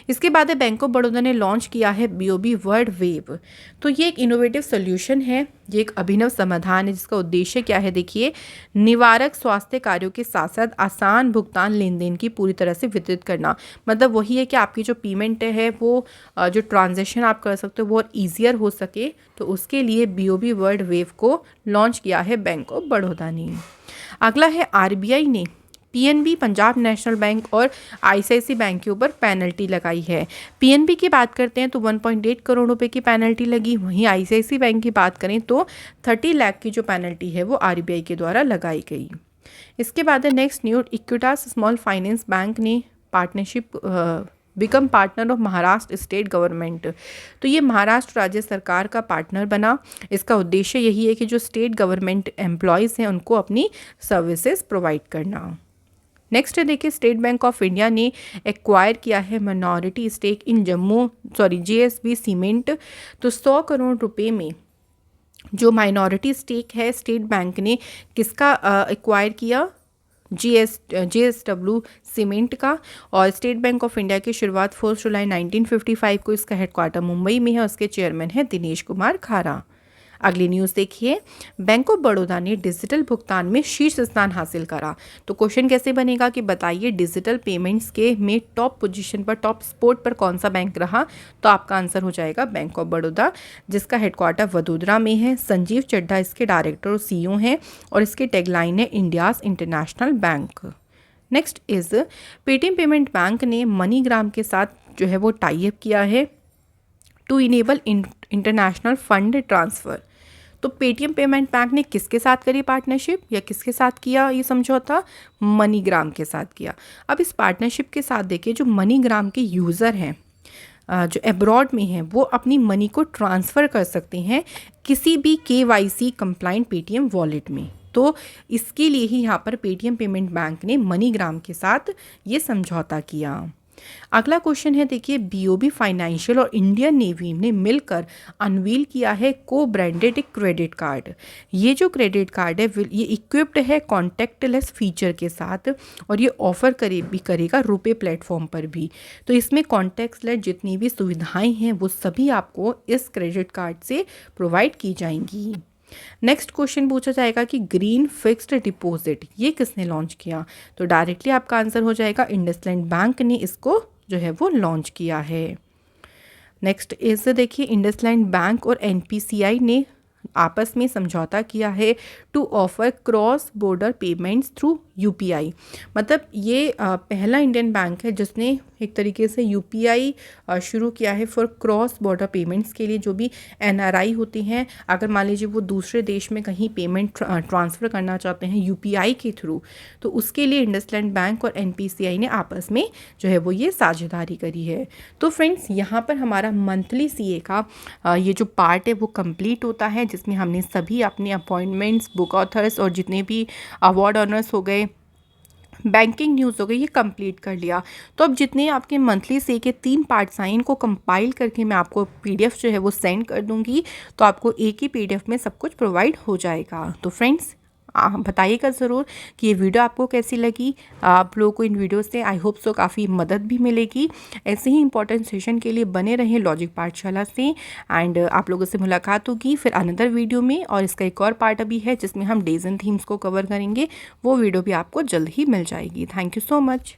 इसके बाद है बैंक ऑफ बड़ौदा ने लॉन्च किया है BOB वर्ल्ड वेव। तो ये एक इनोवेटिव सोल्यूशन है, ये एक अभिनव समाधान है जिसका उद्देश्य क्या है, देखिए निवारक स्वास्थ्य कार्यों के साथ साथ आसान भुगतान लेन देन की पूरी तरह से वितरित करना। मतलब वही है कि आपकी जो पेमेंट है वो जो ट्रांजेक्शन आप कर सकते हो वो और ईजियर हो सके, तो उसके लिए BOB वर्ल्ड वेव को लॉन्च किया है बैंक ऑफ बड़ौदा ने। अगला है RBI ने PNB पंजाब नेशनल बैंक और ICICI बैंक के ऊपर पेनल्टी लगाई है। PNB की बात करते हैं तो 1.8 करोड़ रुपए की पेनल्टी लगी, वहीं ICICI बैंक की बात करें तो 30 लाख की जो पेनल्टी है वो RBI के द्वारा लगाई गई। इसके बाद है next news, Equitas small finance bank ने partnership become partner of Maharashtra state government. तो ये महाराष्ट्र राज्य सरकार का पार्टनर बना। इसका उद्देश्य यही है कि जो स्टेट गवर्नमेंट एम्प्लॉयज़ हैं उनको अपनी सर्विसेज प्रोवाइड करना। नेक्स्ट है देखिए स्टेट बैंक ऑफ इंडिया ने एक्वायर किया है minority stake in JSB cement. तो 100 करोड़ रुपए में जो माइनॉरिटी स्टेक है स्टेट बैंक ने किसका एक्वायर किया, JSW सीमेंट का। और स्टेट बैंक ऑफ इंडिया की शुरुआत 4 जुलाई 1955 को, इसका हेडक्वार्टर मुंबई में है, उसके चेयरमैन है दिनेश कुमार खारा। अगली न्यूज़ देखिए, बैंक ऑफ बड़ौदा ने डिजिटल भुगतान में शीर्ष स्थान हासिल करा। तो क्वेश्चन कैसे बनेगा कि बताइए डिजिटल पेमेंट्स के में टॉप पोजीशन पर, टॉप स्पॉट पर कौन सा बैंक रहा, तो आपका आंसर हो जाएगा बैंक ऑफ बड़ौदा, जिसका हेडक्वार्टर वडोदरा में है। संजीव चड्ढा इसके डायरेक्टर और CEO हैं और इसके टैगलाइन है India's international bank. Next is Paytm payment bank ने मनीग्राम के साथ जो है वो टाई अप किया है to enable international fund transfer. तो पेटीएम पेमेंट बैंक ने किसके साथ करी पार्टनरशिप या किसके साथ किया ये समझौता, मनीग्राम के साथ किया। अब इस पार्टनरशिप के साथ देखिए जो मनीग्राम के यूज़र हैं जो अब्रॉड में हैं वो अपनी मनी को ट्रांसफ़र कर सकते हैं किसी भी KYC कंप्लाइंट पेटीएम वॉलेट में। तो इसके लिए ही यहाँ पर पेटीएम पेमेंट बैंक ने मनीग्राम के साथ ये समझौता किया। अगला क्वेश्चन है देखिए BOB फाइनेंशियल और इंडियन नेवी ने मिलकर अनवील किया है को ब्रांडेड एक क्रेडिट कार्ड। ये जो क्रेडिट कार्ड है ये इक्विप्ड है कॉन्टैक्टलेस फीचर के साथ और ये ऑफर करेगा रुपे प्लेटफॉर्म पर भी। तो इसमें कॉन्टैक्टलेस जितनी भी सुविधाएं हैं वो सभी आपको इस क्रेडिट कार्ड से प्रोवाइड की जाएंगी। नेक्स्ट क्वेश्चन पूछा जाएगा कि ग्रीन फिक्स्ड डिपॉजिट ये किसने लॉन्च किया, तो डायरेक्टली आपका आंसर हो जाएगा इंडसलैंड बैंक ने इसको जो है वो लॉन्च किया है। नेक्स्ट इज देखिए इंडसलैंड बैंक और NPCI ने आपस में समझौता किया है to offer cross border payments through UPI. मतलब ये पहला इंडियन बैंक है जिसने एक तरीके से यूपीआई शुरू किया है फॉर क्रॉस बॉर्डर पेमेंट्स के लिए। जो भी एनआरआई होती हैं, अगर मान लीजिए वो दूसरे देश में कहीं पेमेंट ट्रांसफ़र करना चाहते हैं यूपीआई के थ्रू, तो उसके लिए इंडसलैंड बैंक और एनपीसीआई ने आपस में जो है वो ये साझेदारी करी है। तो फ्रेंड्स, यहाँ पर हमारा मंथली सीए का ये जो पार्ट है वो कंप्लीट होता है, जिसमें हमने सभी अपने अपॉइंटमेंट्स, बुक ऑथर्स और जितने भी अवार्ड ऑनर्स हो गए, बैंकिंग न्यूज़ हो गई, ये कंप्लीट कर लिया। तो अब जितने आपके मंथली से के 3 पार्ट्स आए, इनको कंपाइल करके मैं आपको पीडीएफ जो है वो सेंड कर दूंगी, तो आपको एक ही पीडीएफ में सब कुछ प्रोवाइड हो जाएगा। तो फ्रेंड्स, बताइएगा ज़रूर कि ये वीडियो आपको कैसी लगी। आप लोगों को इन वीडियो से आई होप सो काफ़ी मदद भी मिलेगी। ऐसे ही इंपॉर्टेंट सेशन के लिए बने रहें लॉजिक पाठशाला से, एंड आप लोगों से मुलाकात होगी फिर अनदर वीडियो में। और इसका एक और पार्ट अभी है जिसमें हम डेज एंड थीम्स को कवर करेंगे, वो वीडियो भी आपको जल्द ही मिल जाएगी। Thank you so much.